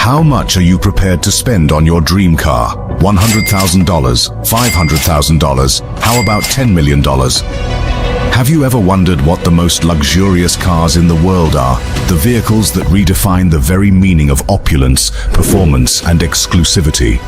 How much are you prepared to spend on your dream car? $100,000? $500,000? How about $10 million? Have you ever wondered what the most luxurious cars in the world are? The vehicles that redefine the very meaning of opulence, performance, and exclusivity.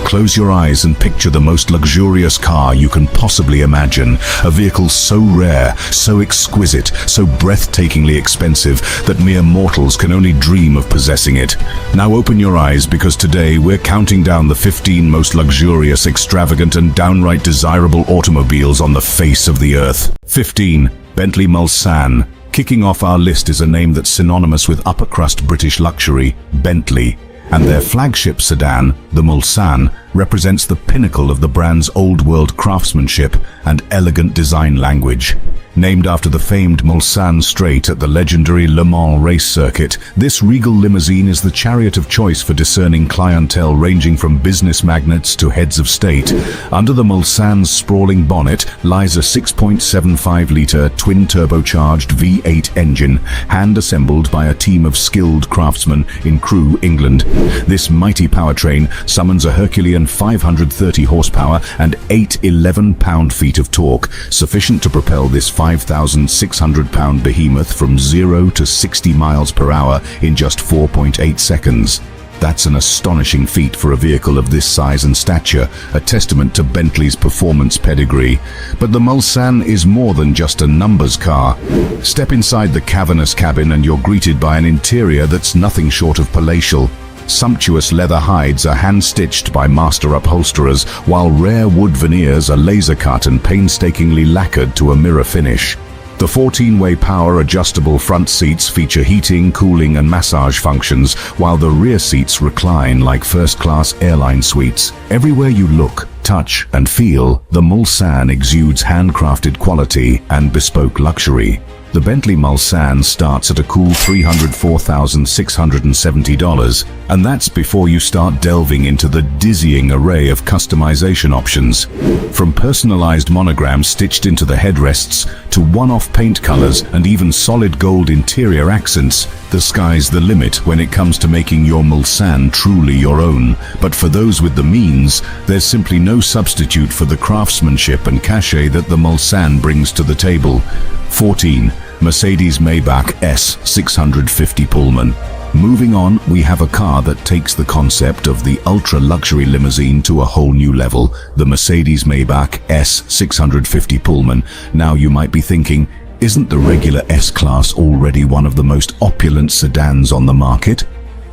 Close your eyes and picture the most luxurious car you can possibly imagine. A vehicle so rare, so exquisite, so breathtakingly expensive that mere mortals can only dream of possessing it. Now open your eyes, because today we're counting down the 15 most luxurious, extravagant, and downright desirable automobiles on the face of the earth. 15. Bentley Mulsanne. Kicking off our list is a name that's synonymous with upper-crust British luxury, Bentley. And their flagship sedan, the Mulsanne, represents the pinnacle of the brand's old-world craftsmanship and elegant design language. Named after the famed Mulsanne Straight at the legendary Le Mans race circuit, this regal limousine is the chariot of choice for discerning clientele ranging from business magnates to heads of state. Under the Mulsanne's sprawling bonnet lies a 6.75-litre twin-turbocharged V8 engine, hand-assembled by a team of skilled craftsmen in Crewe, England. This mighty powertrain summons a Herculean 530 horsepower and 8 11-pound-feet of torque, sufficient to propel this 5,600-pound behemoth from 0 to 60 miles per hour in just 4.8 seconds. That's an astonishing feat for a vehicle of this size and stature, a testament to Bentley's performance pedigree. But the Mulsanne is more than just a numbers car. Step inside the cavernous cabin and you're greeted by an interior that's nothing short of palatial. Sumptuous leather hides are hand-stitched by master upholsterers, while rare wood veneers are laser-cut and painstakingly lacquered to a mirror finish. The 14-way power-adjustable front seats feature heating, cooling, and massage functions, while the rear seats recline like first-class airline suites. Everywhere you look, touch, and feel, the Mulsanne exudes handcrafted quality and bespoke luxury. The Bentley Mulsanne starts at a cool $304,670, and that's before you start delving into the dizzying array of customization options. From personalized monograms stitched into the headrests to one-off paint colors and even solid gold interior accents, the sky's the limit when it comes to making your Mulsanne truly your own. But for those with the means, there's simply no substitute for the craftsmanship and cachet that the Mulsanne brings to the table. 14. Mercedes-Maybach S650 Pullman. Moving on, we have a car that takes the concept of the ultra-luxury limousine to a whole new level, the Mercedes-Maybach S650 Pullman. Now you might be thinking, isn't the regular S-Class already one of the most opulent sedans on the market?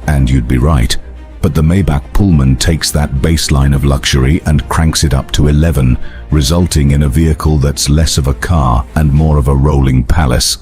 And you'd be right. But the Maybach Pullman takes that baseline of luxury and cranks it up to 11, resulting in a vehicle that's less of a car and more of a rolling palace.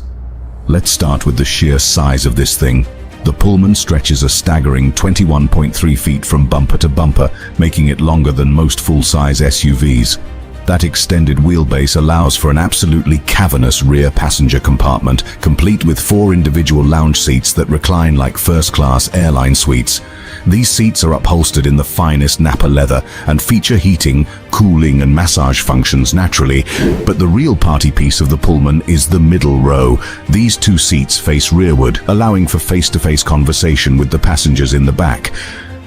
Let's start with the sheer size of this thing. The Pullman stretches a staggering 21.3 feet from bumper to bumper, making it longer than most full-size SUVs. That extended wheelbase allows for an absolutely cavernous rear passenger compartment, complete with 4 individual lounge seats that recline like first-class airline suites. These seats are upholstered in the finest Napa leather and feature heating, cooling, and massage functions naturally. But the real party piece of the Pullman is the middle row. These 2 seats face rearward, allowing for face-to-face conversation with the passengers in the back.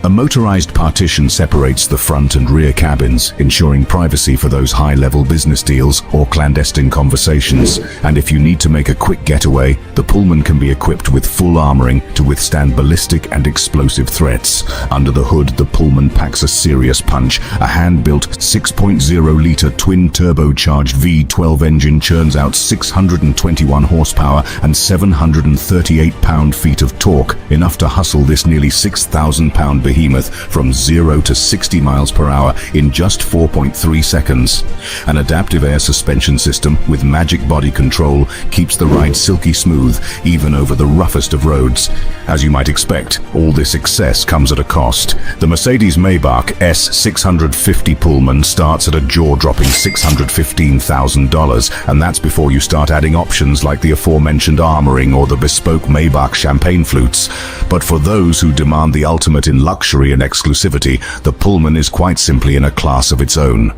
A motorized partition separates the front and rear cabins, ensuring privacy for those high-level business deals or clandestine conversations. And if you need to make a quick getaway, the Pullman can be equipped with full armoring to withstand ballistic and explosive threats. Under the hood, the Pullman packs a serious punch. A hand-built 6.0-liter twin-turbocharged V12 engine churns out 621 horsepower and 738 pound-feet of torque, enough to hustle this nearly 6,000-pound behemoth from 0 to 60 miles per hour in just 4.3 seconds. An adaptive air suspension system with magic body control keeps the ride silky smooth even over the roughest of roads. As you might expect, all this excess comes at a cost. The Mercedes-Maybach S650 Pullman starts at a jaw-dropping $615,000, and that's before you start adding options like the aforementioned armoring or the bespoke Maybach champagne flutes. But for those who demand the ultimate in luxury and exclusivity, the Pullman is quite simply in a class of its own.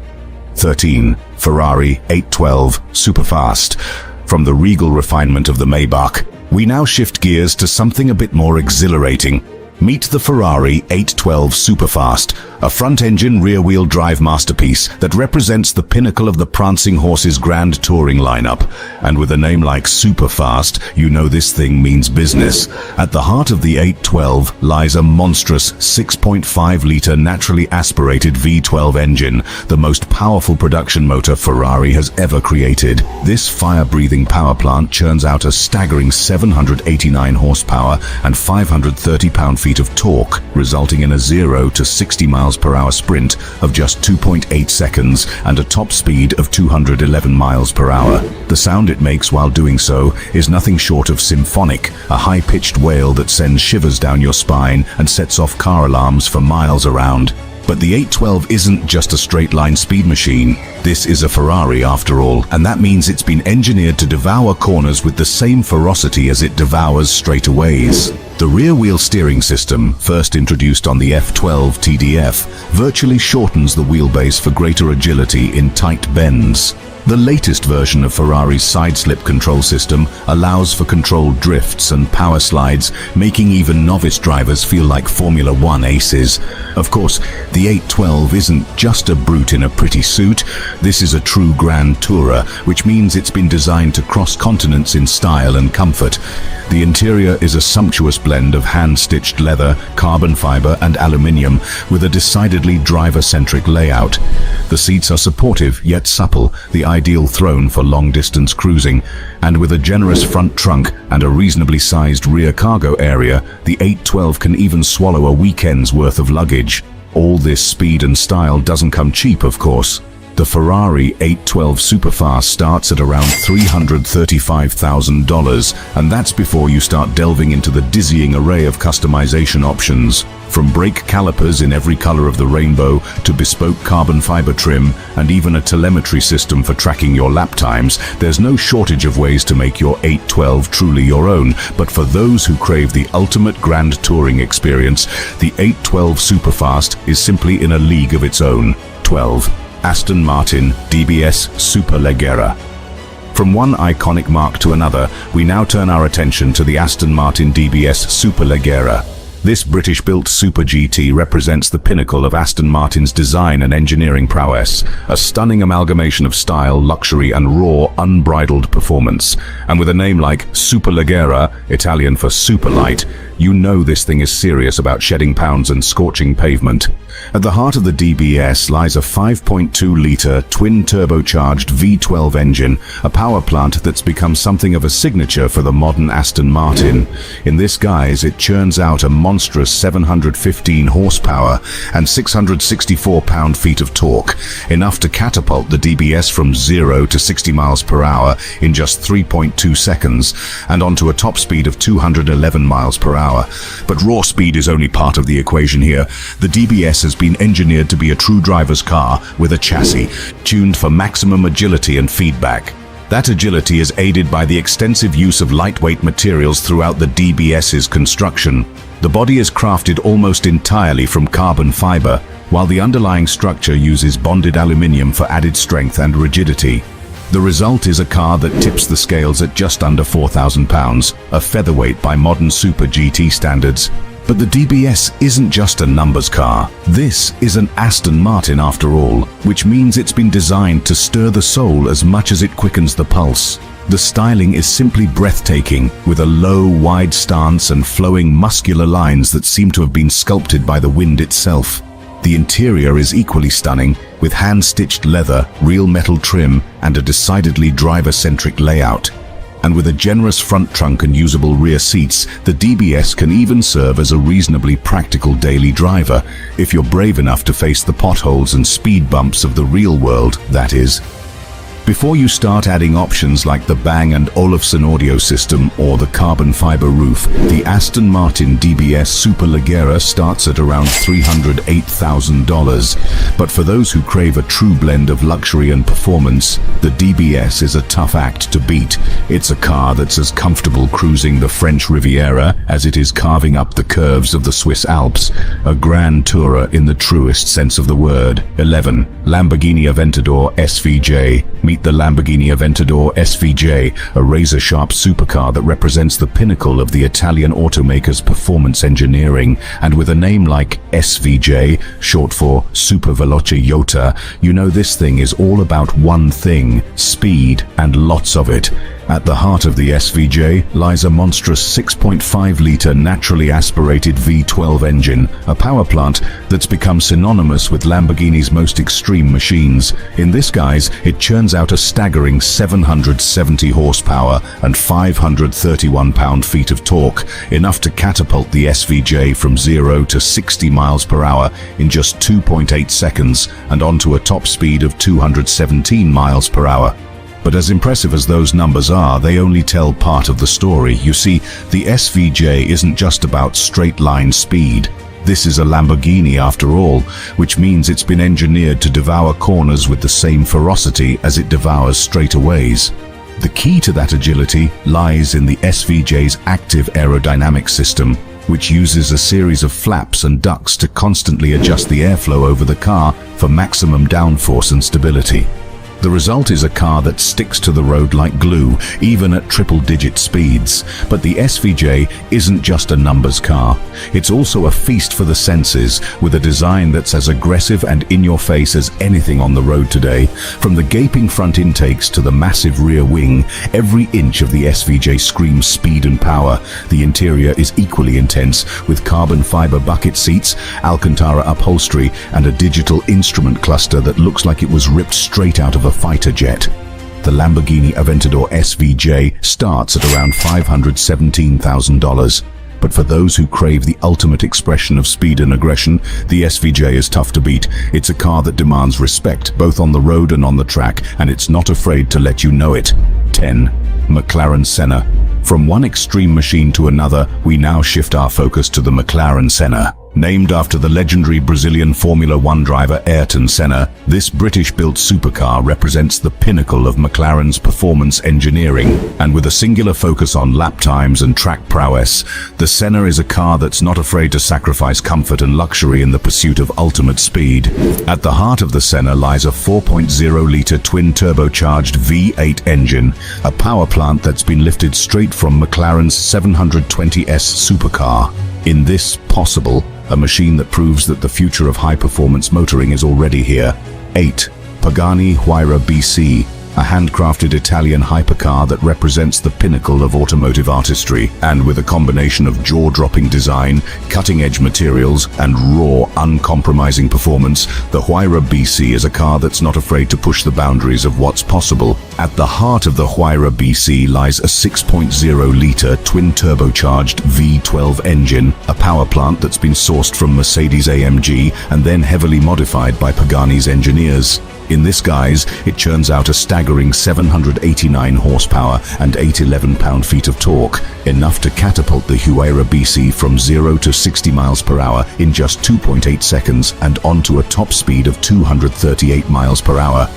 13. Ferrari 812 Superfast. From the regal refinement of the Maybach, we now shift gears to something a bit more exhilarating. Meet the Ferrari 812 Superfast, a front-engine rear-wheel drive masterpiece that represents the pinnacle of the prancing horse's grand touring lineup. And with a name like Superfast, you know this thing means business. At the heart of the 812 lies a monstrous 6.5-litre naturally aspirated V12 engine, the most powerful production motor Ferrari has ever created. This fire-breathing power plant churns out a staggering 789 horsepower and 530 pound-feet of torque, resulting in a 0 to 60 miles per hour sprint of just 2.8 seconds and a top speed of 211 miles per hour. The sound it makes while doing so is nothing short of symphonic, a high-pitched wail that sends shivers down your spine and sets off car alarms for miles around. But the 812 isn't just a straight-line speed machine. This is a Ferrari after all, and that means it's been engineered to devour corners with the same ferocity as it devours straightaways. The rear-wheel steering system, first introduced on the F12 TDF, virtually shortens the wheelbase for greater agility in tight bends. The latest version of Ferrari's side-slip control system allows for controlled drifts and power slides, making even novice drivers feel like Formula One aces. Of course, the 812 isn't just a brute in a pretty suit. This is a true grand tourer, which means it's been designed to cross continents in style and comfort. The interior is a sumptuous blend of hand-stitched leather, carbon fiber and aluminium, with a decidedly driver-centric layout. The seats are supportive yet supple, the ideal throne for long-distance cruising, and with a generous front trunk and a reasonably sized rear cargo area, the 812 can even swallow a weekend's worth of luggage. All this speed and style doesn't come cheap, of course. The Ferrari 812 Superfast starts at around $335,000, and that's before you start delving into the dizzying array of customization options. From brake calipers in every color of the rainbow to bespoke carbon fiber trim and even a telemetry system for tracking your lap times, there's no shortage of ways to make your 812 truly your own. But for those who crave the ultimate grand touring experience, the 812 Superfast is simply in a league of its own. 12. Aston Martin DBS Superleggera. From one iconic marque to another, we now turn our attention to the Aston Martin DBS Superleggera. This British-built Super GT represents the pinnacle of Aston Martin's design and engineering prowess, a stunning amalgamation of style, luxury and raw, unbridled performance. And with a name like Superleggera, Italian for super light, you know this thing is serious about shedding pounds and scorching pavement. At the heart of the DBS lies a 5.2-litre twin-turbocharged V12 engine, a power plant that's become something of a signature for the modern Aston Martin. In this guise, it churns out a monstrous 715 horsepower and 664 pound-feet of torque, enough to catapult the DBS from 0 to 60 miles per hour in just 3.2 seconds and onto a top speed of 211 miles per hour. But raw speed is only part of the equation here. The DBS has been engineered to be a true driver's car with a chassis tuned for maximum agility and feedback. That agility is aided by the extensive use of lightweight materials throughout the DBS's construction. The body is crafted almost entirely from carbon fiber, while the underlying structure uses bonded aluminium for added strength and rigidity. The result is a car that tips the scales at just under £4,000, a featherweight by modern Super GT standards. But the DBS isn't just a numbers car. This is an Aston Martin after all, which means it's been designed to stir the soul as much as it quickens the pulse. The styling is simply breathtaking, with a low, wide stance and flowing muscular lines that seem to have been sculpted by the wind itself. The interior is equally stunning, with hand-stitched leather, real metal trim, and a decidedly driver-centric layout. And with a generous front trunk and usable rear seats, the DBS can even serve as a reasonably practical daily driver, if you're brave enough to face the potholes and speed bumps of the real world, that is. Before you start adding options like the Bang & Olufsen audio system or the carbon fiber roof, the Aston Martin DBS Superleggera starts at around $308,000. But for those who crave a true blend of luxury and performance, the DBS is a tough act to beat. It's a car that's as comfortable cruising the French Riviera as it is carving up the curves of the Swiss Alps, a grand tourer in the truest sense of the word. 11. Lamborghini Aventador SVJ. Meet meet the Lamborghini Aventador SVJ, a razor-sharp supercar that represents the pinnacle of the Italian automaker's performance engineering. And with a name like SVJ, short for Super Veloce Jota, you know this thing is all about one thing: speed, and lots of it. At the heart of the SVJ lies a monstrous 6.5-litre naturally aspirated V12 engine, a power plant that's become synonymous with Lamborghini's most extreme machines. In this guise, it churns out a staggering 770 horsepower and 531 pound-feet of torque, enough to catapult the SVJ from 0 to 60 miles per hour in just 2.8 seconds and onto a top speed of 217 miles per hour. But as impressive as those numbers are, they only tell part of the story. You see, the SVJ isn't just about straight-line speed. This is a Lamborghini after all, which means it's been engineered to devour corners with the same ferocity as it devours straightaways. The key to that agility lies in the SVJ's active aerodynamic system, which uses a series of flaps and ducts to constantly adjust the airflow over the car for maximum downforce and stability. The result is a car that sticks to the road like glue, even at triple-digit speeds. But the SVJ isn't just a numbers car. It's also a feast for the senses, with a design that's as aggressive and in-your-face as anything on the road today. From the gaping front intakes to the massive rear wing, every inch of the SVJ screams speed and power. The interior is equally intense, with carbon fiber bucket seats, Alcantara upholstery, and a digital instrument cluster that looks like it was ripped straight out of a fighter jet. The Lamborghini Aventador SVJ starts at around $517,000. But for those who crave the ultimate expression of speed and aggression, the SVJ is tough to beat. It's a car that demands respect, both on the road and on the track, and it's not afraid to let you know it. 10. McLaren Senna. From one extreme machine to another, we now shift our focus to the McLaren Senna. Named after the legendary Brazilian Formula One driver Ayrton Senna, this British-built supercar represents the pinnacle of McLaren's performance engineering. And with a singular focus on lap times and track prowess, the Senna is a car that's not afraid to sacrifice comfort and luxury in the pursuit of ultimate speed. At the heart of the Senna lies a 4.0-litre twin-turbocharged V8 engine, a power plant that's been lifted straight from McLaren's 720S supercar. In this Possible, a machine that proves that the future of high-performance motoring is already here. 8. Pagani Huayra BC, a handcrafted Italian hypercar that represents the pinnacle of automotive artistry. And with a combination of jaw-dropping design, cutting-edge materials, and raw, uncompromising performance, the Huayra BC is a car that's not afraid to push the boundaries of what's possible. At the heart of the Huayra BC lies a 6.0-litre twin-turbocharged V12 engine, a power plant that's been sourced from Mercedes-AMG and then heavily modified by Pagani's engineers. In this guise, it churns out a staggering 789 horsepower and 811 pound-feet of torque, enough to catapult the Huayra BC from 0 to 60 miles per hour in just 2.8 seconds and onto a top speed of 238 miles per hour.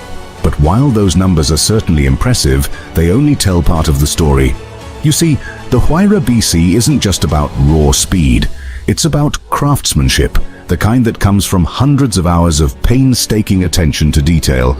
But while those numbers are certainly impressive, they only tell part of the story. You see, the Huayra BC isn't just about raw speed, it's about craftsmanship, the kind that comes from hundreds of hours of painstaking attention to detail.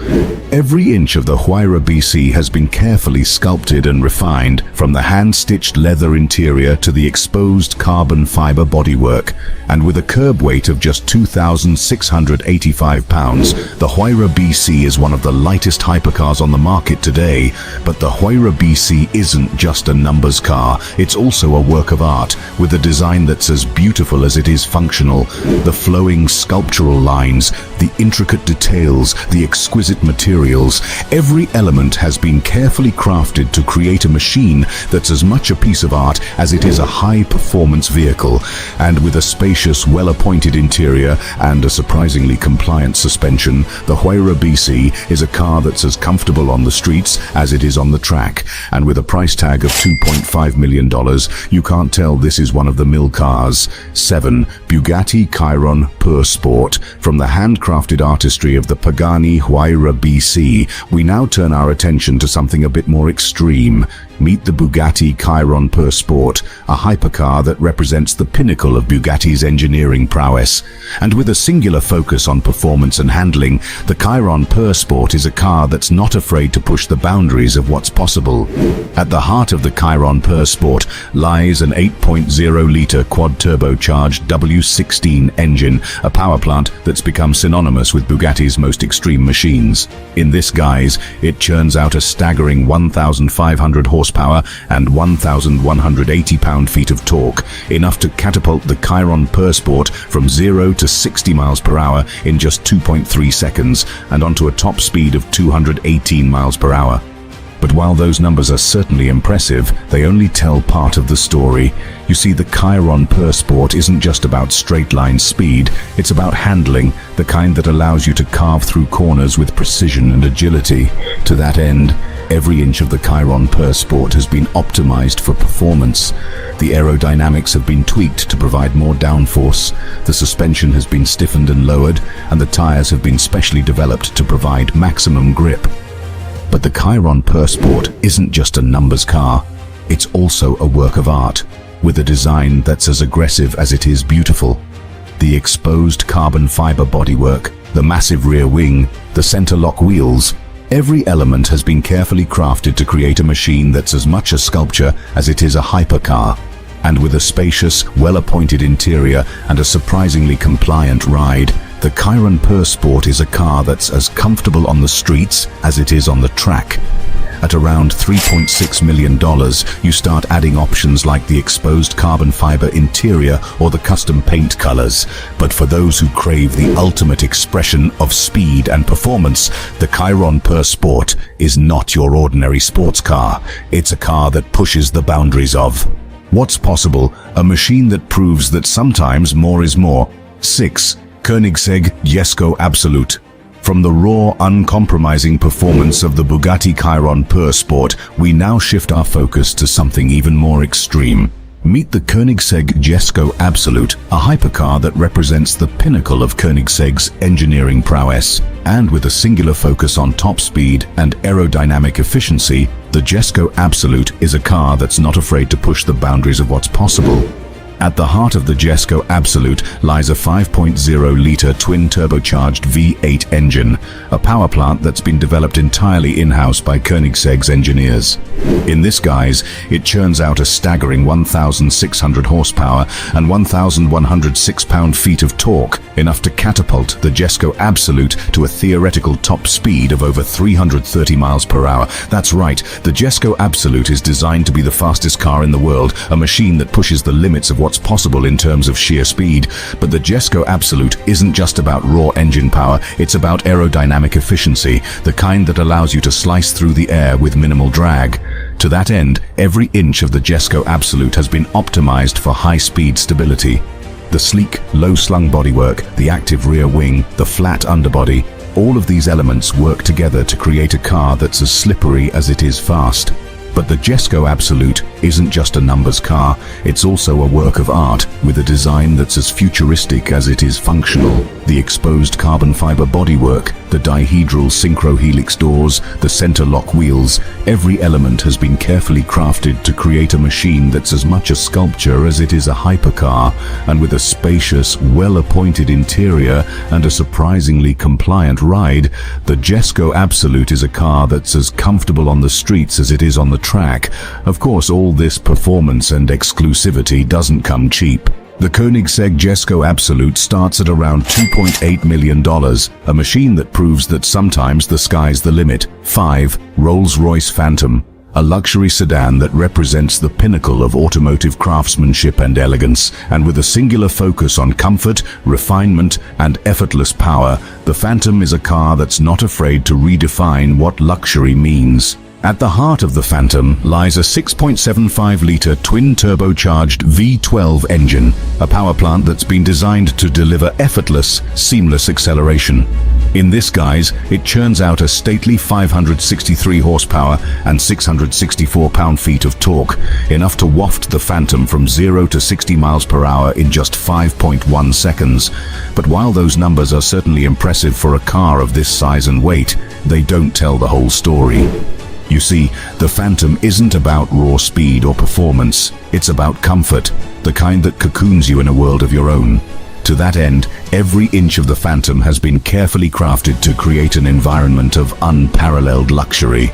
Every inch of the Huayra BC has been carefully sculpted and refined, from the hand-stitched leather interior to the exposed carbon fiber bodywork. And with a curb weight of just 2,685 pounds, the Huayra BC is one of the lightest hypercars on the market today. But the Huayra BC isn't just a numbers car, it's also a work of art, with a design that's as beautiful as it is functional. The flowing sculptural lines, the intricate details, the exquisite materials, every element has been carefully crafted to create a machine that's as much a piece of art as it is a high-performance vehicle. And with a spacious, well-appointed interior and a surprisingly compliant suspension, the Huayra BC is a car that's as comfortable on the streets as it is on the track. And with a price tag of $2.5 million, you can't tell this is one of the mill cars. 7. Bugatti Chiron Pur Sport. From the handcrafted artistry of the Pagani Huayra BC, we now turn our attention to something a bit more extreme. meet the Bugatti Chiron Pur Sport, a hypercar that represents the pinnacle of Bugatti's engineering prowess. And with a singular focus on performance and handling, the Chiron Pur Sport is a car that's not afraid to push the boundaries of what's possible. At the heart of the Chiron Pur Sport lies an 8.0-litre quad-turbocharged W16 engine, a power plant that's become synonymous with Bugatti's most extreme machines. In this guise, it churns out a staggering 1,500 horsepower and 1,180 pound-feet of torque, enough to catapult the Chiron Pur Sport from 0 to 60 miles per hour in just 2.3 seconds and onto a top speed of 218 miles per hour. But while those numbers are certainly impressive, they only tell part of the story. You see, the Chiron Pur Sport isn't just about straight-line speed, it's about handling, the kind that allows you to carve through corners with precision and agility. To that end, every inch of the Chiron Pur Sport has been optimized for performance. The aerodynamics have been tweaked to provide more downforce, the suspension has been stiffened and lowered, and the tires have been specially developed to provide maximum grip. But the Chiron Pur Sport isn't just a numbers car, it's also a work of art, with a design that's as aggressive as it is beautiful. The exposed carbon fiber bodywork, the massive rear wing, the center lock wheels, every element has been carefully crafted to create a machine that's as much a sculpture as it is a hypercar. And with a spacious, well-appointed interior and a surprisingly compliant ride, the Chiron Pur Sport is a car that's as comfortable on the streets as it is on the track. At around $3.6 million, you start adding options like the exposed carbon fiber interior or the custom paint colors. But for those who crave the ultimate expression of speed and performance, the Chiron Pur Sport is not your ordinary sports car. It's a car that pushes the boundaries of what's possible, a machine that proves that sometimes more is more. 6. Koenigsegg Jesko Absolute. From the raw, uncompromising performance of the Bugatti Chiron Pur Sport, we now shift our focus to something even more extreme. Meet the Koenigsegg Jesko Absolute, a hypercar that represents the pinnacle of Koenigsegg's engineering prowess. And with a singular focus on top speed and aerodynamic efficiency, the Jesko Absolute is a car that's not afraid to push the boundaries of what's possible. At the heart of the Jesko Absolute lies a 5.0-litre twin-turbocharged V8 engine, a power plant that's been developed entirely in-house by Koenigsegg's engineers. In this guise, it churns out a staggering 1,600 horsepower and 1,106 pound-feet of torque, enough to catapult the Jesko Absolute to a theoretical top speed of over 330 miles per hour. That's right, the Jesko Absolute is designed to be the fastest car in the world, a machine that pushes the limits of what's possible in terms of sheer speed. But the Jesko Absolute isn't just about raw engine power, it's about aerodynamic efficiency, the kind that allows you to slice through the air with minimal drag. To that end, every inch of the Jesko Absolute has been optimized for high-speed stability. The sleek, low-slung bodywork, the active rear wing, the flat underbody, all of these elements work together to create a car that's as slippery as it is fast. But the Jesko Absolute isn't just a numbers car, it's also a work of art, with a design that's as futuristic as it is functional. The exposed carbon fiber bodywork, the dihedral synchro helix doors, the center lock wheels, every element has been carefully crafted to create a machine that's as much a sculpture as it is a hypercar, and with a spacious, well-appointed interior and a surprisingly compliant ride, the Jesko Absolute is a car that's as comfortable on the streets as it is on the track. Of course, all this performance and exclusivity doesn't come cheap. The Koenigsegg Jesko Absolute starts at around $2.8 million, a machine that proves that sometimes the sky's the limit. 5. Rolls-Royce Phantom, a luxury sedan that represents the pinnacle of automotive craftsmanship and elegance, and with a singular focus on comfort, refinement, and effortless power, the Phantom is a car that's not afraid to redefine what luxury means. At the heart of the Phantom lies a 6.75-litre twin-turbocharged V12 engine, a power plant that's been designed to deliver effortless, seamless acceleration. In this guise, it churns out a stately 563 horsepower and 664 pound-feet of torque, enough to waft the Phantom from 0 to 60 miles per hour in just 5.1 seconds. But while those numbers are certainly impressive for a car of this size and weight, they don't tell the whole story. You see, the Phantom isn't about raw speed or performance, it's about comfort, the kind that cocoons you in a world of your own. To that end, every inch of the Phantom has been carefully crafted to create an environment of unparalleled luxury.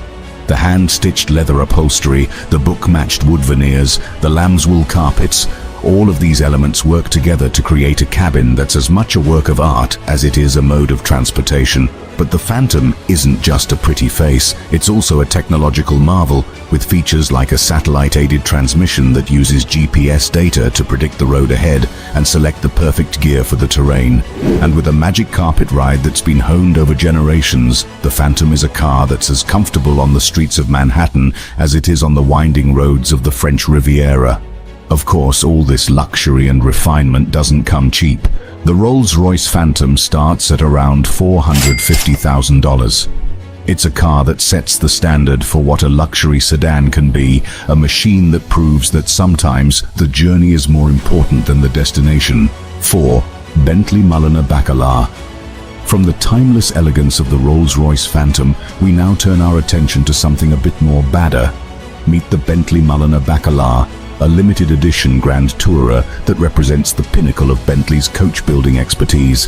The hand-stitched leather upholstery, the book-matched wood veneers, the lambswool carpets, all of these elements work together to create a cabin that's as much a work of art as it is a mode of transportation. But the Phantom isn't just a pretty face, it's also a technological marvel, with features like a satellite-aided transmission that uses GPS data to predict the road ahead and select the perfect gear for the terrain. And with a magic carpet ride that's been honed over generations, the Phantom is a car that's as comfortable on the streets of Manhattan as it is on the winding roads of the French Riviera. Of course, all this luxury and refinement doesn't come cheap. The Rolls-Royce Phantom starts at around $450,000. It's a car that sets the standard for what a luxury sedan can be, a machine that proves that sometimes the journey is more important than the destination. 4. Bentley Baccarat. From the timeless elegance of the Rolls-Royce Phantom, we now turn our attention to something a bit more badder. Meet the Bentley Baccarat, a limited edition Grand Tourer that represents the pinnacle of Bentley's coach-building expertise.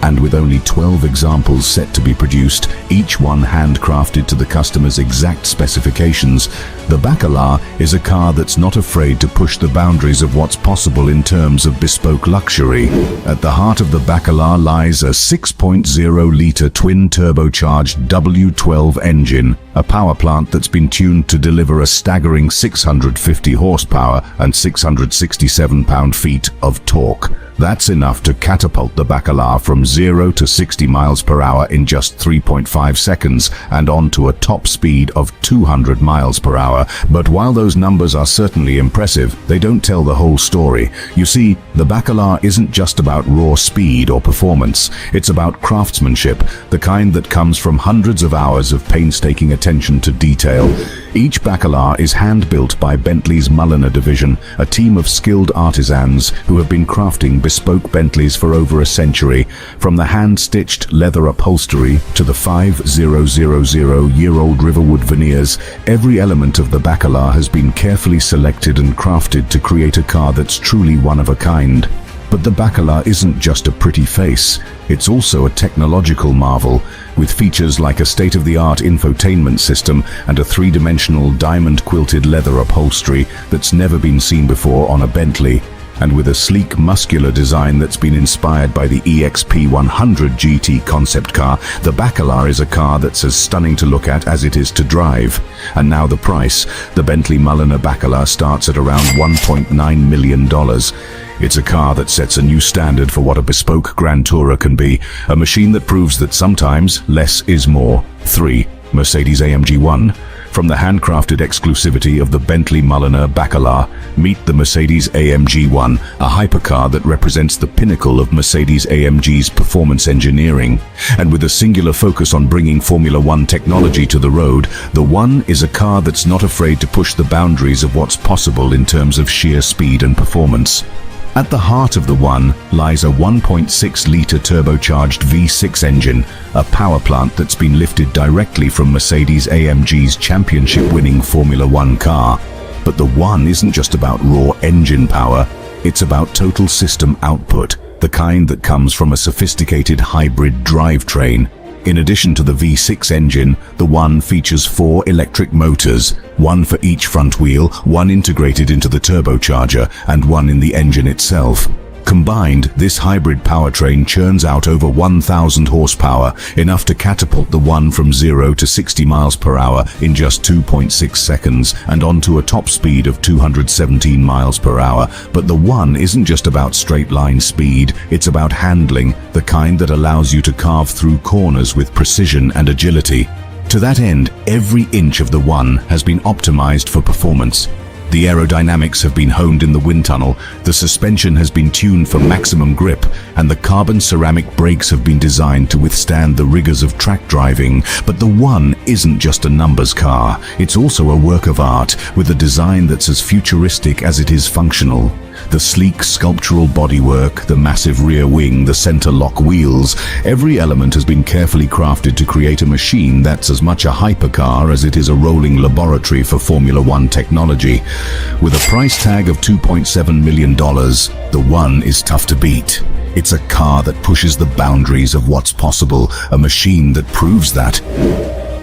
And with only 12 examples set to be produced, each one handcrafted to the customer's exact specifications, the Baccarat is a car that's not afraid to push the boundaries of what's possible in terms of bespoke luxury. At the heart of the Baccarat lies a 6.0-litre twin-turbocharged W12 engine, a power plant that's been tuned to deliver a staggering 650 horsepower and 667 pound-feet of torque. That's enough to catapult the Baccarat from 0 to 60 miles per hour in just 3.5 seconds and onto a top speed of 200 miles per hour. But while those numbers are certainly impressive, they don't tell the whole story. You see, the Baccarat isn't just about raw speed or performance. It's about craftsmanship, the kind that comes from hundreds of hours of painstaking attention to detail. Each Baccarat is hand-built by Bentley's Mulliner division, a team of skilled artisans who have been crafting bespoke Bentleys for over a century. From the hand-stitched leather upholstery to the 5,000-year-old Riverwood veneers, every element of the Baccarat has been carefully selected and crafted to create a car that's truly one of a kind. But the Baccarat isn't just a pretty face, it's also a technological marvel, with features like a state-of-the-art infotainment system and a three-dimensional diamond-quilted leather upholstery that's never been seen before on a Bentley. And with a sleek, muscular design that's been inspired by the EXP100 GT concept car, the Baccarat is a car that's as stunning to look at as it is to drive. And now the price. The Bentley Baccarat starts at around $1.9 million. It's a car that sets a new standard for what a bespoke Grand Tourer can be, a machine that proves that sometimes less is more. 3. Mercedes-AMG 1. From the handcrafted exclusivity of the Bentley Baccarat, meet the Mercedes-AMG 1, a hypercar that represents the pinnacle of Mercedes-AMG's performance engineering. And with a singular focus on bringing Formula One technology to the road, the One is a car that's not afraid to push the boundaries of what's possible in terms of sheer speed and performance. At the heart of the One lies a 1.6-litre turbocharged V6 engine, a power plant that's been lifted directly from Mercedes-AMG's championship-winning Formula One car. But the One isn't just about raw engine power, it's about total system output, the kind that comes from a sophisticated hybrid drivetrain. In addition to the V6 engine, the One features 4 electric motors, one for each front wheel, one integrated into the turbocharger, and one in the engine itself. Combined, this hybrid powertrain churns out over 1,000 horsepower, enough to catapult the One from 0 to 60 miles per hour in just 2.6 seconds and onto a top speed of 217 miles per hour. But the One isn't just about straight-line speed, it's about handling, the kind that allows you to carve through corners with precision and agility. To that end, every inch of the One has been optimized for performance. The aerodynamics have been honed in the wind tunnel, the suspension has been tuned for maximum grip, and the carbon ceramic brakes have been designed to withstand the rigors of track driving. But the One isn't just a numbers car, it's also a work of art, with a design that's as futuristic as it is functional. The sleek sculptural bodywork, the massive rear wing, the center lock wheels, every element has been carefully crafted to create a machine that's as much a hypercar as it is a rolling laboratory for Formula One technology. With a price tag of $2.7 million, the One is tough to beat. It's a car that pushes the boundaries of what's possible, a machine that proves that.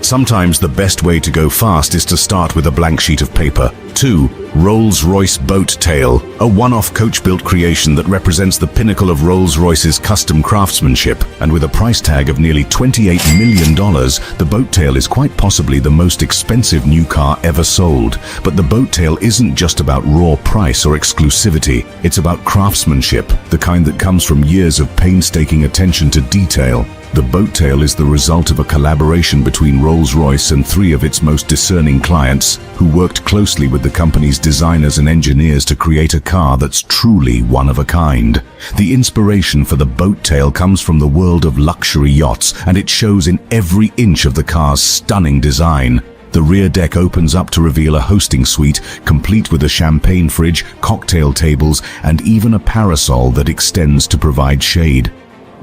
Sometimes the best way to go fast is to start with a blank sheet of paper. 2. Rolls-Royce Boat Tail, a one-off coach-built creation that represents the pinnacle of Rolls-Royce's custom craftsmanship. And with a price tag of nearly $28 million, the Boat Tail is quite possibly the most expensive new car ever sold. But the Boat Tail isn't just about raw price or exclusivity, it's about craftsmanship, the kind that comes from years of painstaking attention to detail. The Boat Tail is the result of a collaboration between Rolls-Royce and 3 of its most discerning clients, who worked closely with the company's designers and engineers to create a car that's truly one of a kind. The inspiration for the Boat Tail comes from the world of luxury yachts, and it shows in every inch of the car's stunning design. The rear deck opens up to reveal a hosting suite, complete with a champagne fridge, cocktail tables, and even a parasol that extends to provide shade.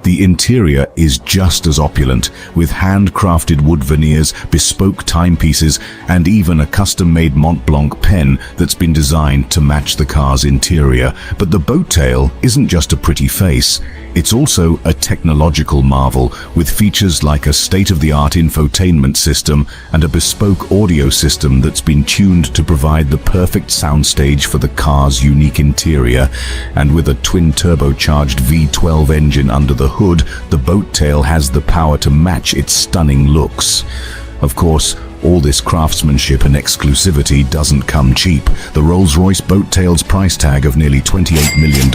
The interior is just as opulent, with handcrafted wood veneers, bespoke timepieces, and even a custom-made Mont Blanc pen that's been designed to match the car's interior. But the Boat Tail isn't just a pretty face. It's also a technological marvel, with features like a state-of-the-art infotainment system and a bespoke audio system that's been tuned to provide the perfect soundstage for the car's unique interior. And with a twin-turbocharged V12 engine under the hood, the Boat Tail has the power to match its stunning looks. Of course, all this craftsmanship and exclusivity doesn't come cheap. The Rolls-Royce Boat Tail's price tag of nearly $28 million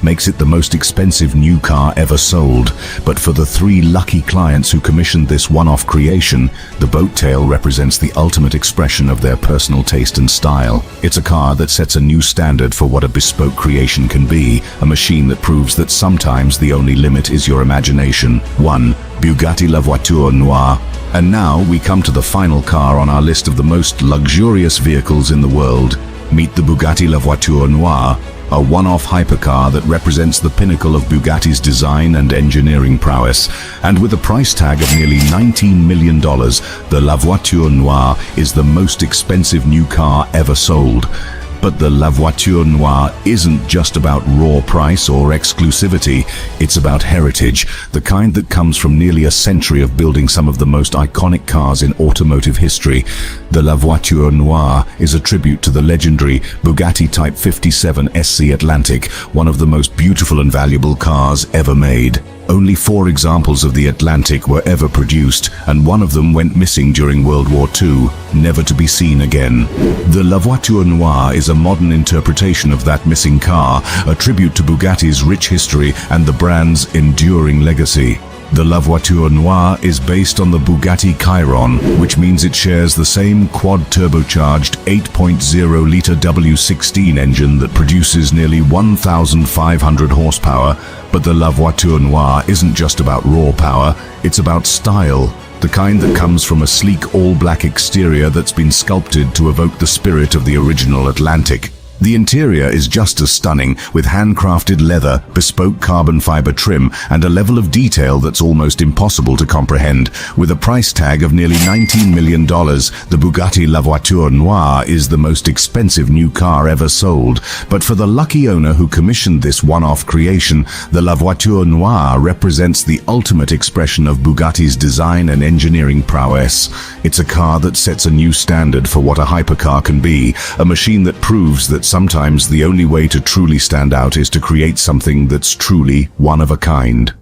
makes it the most expensive new car ever sold. But for the 3 lucky clients who commissioned this one-off creation, the Boat Tail represents the ultimate expression of their personal taste and style. It's a car that sets a new standard for what a bespoke creation can be, a machine that proves that sometimes the only limit is your imagination. 1. Bugatti La Voiture Noire. And now we come to the final car on our list of the most luxurious vehicles in the world. Meet the Bugatti La Voiture Noire, a one-off hypercar that represents the pinnacle of Bugatti's design and engineering prowess. And with a price tag of nearly $19 million, the La Voiture Noire is the most expensive new car ever sold. But the La Voiture Noire isn't just about raw price or exclusivity, it's about heritage, the kind that comes from nearly a century of building some of the most iconic cars in automotive history. The La Voiture Noire is a tribute to the legendary Bugatti Type 57 SC Atlantic, one of the most beautiful and valuable cars ever made. Only 4 examples of the Atlantic were ever produced, and one of them went missing during World War II, never to be seen again. The La Voiture Noire is a modern interpretation of that missing car, a tribute to Bugatti's rich history and the brand's enduring legacy. The La Voiture Noire is based on the Bugatti Chiron, which means it shares the same quad-turbocharged 8.0-litre W16 engine that produces nearly 1,500 horsepower. But the La Voiture Noire isn't just about raw power, it's about style, the kind that comes from a sleek all-black exterior that's been sculpted to evoke the spirit of the original Atlantic. The interior is just as stunning, with handcrafted leather, bespoke carbon fiber trim, and a level of detail that's almost impossible to comprehend. With a price tag of nearly $19 million, the Bugatti La Voiture Noire is the most expensive new car ever sold. But for the lucky owner who commissioned this one-off creation, the La Voiture Noire represents the ultimate expression of Bugatti's design and engineering prowess. It's a car that sets a new standard for what a hypercar can be, a machine that proves that sometimes the only way to truly stand out is to create something that's truly one of a kind.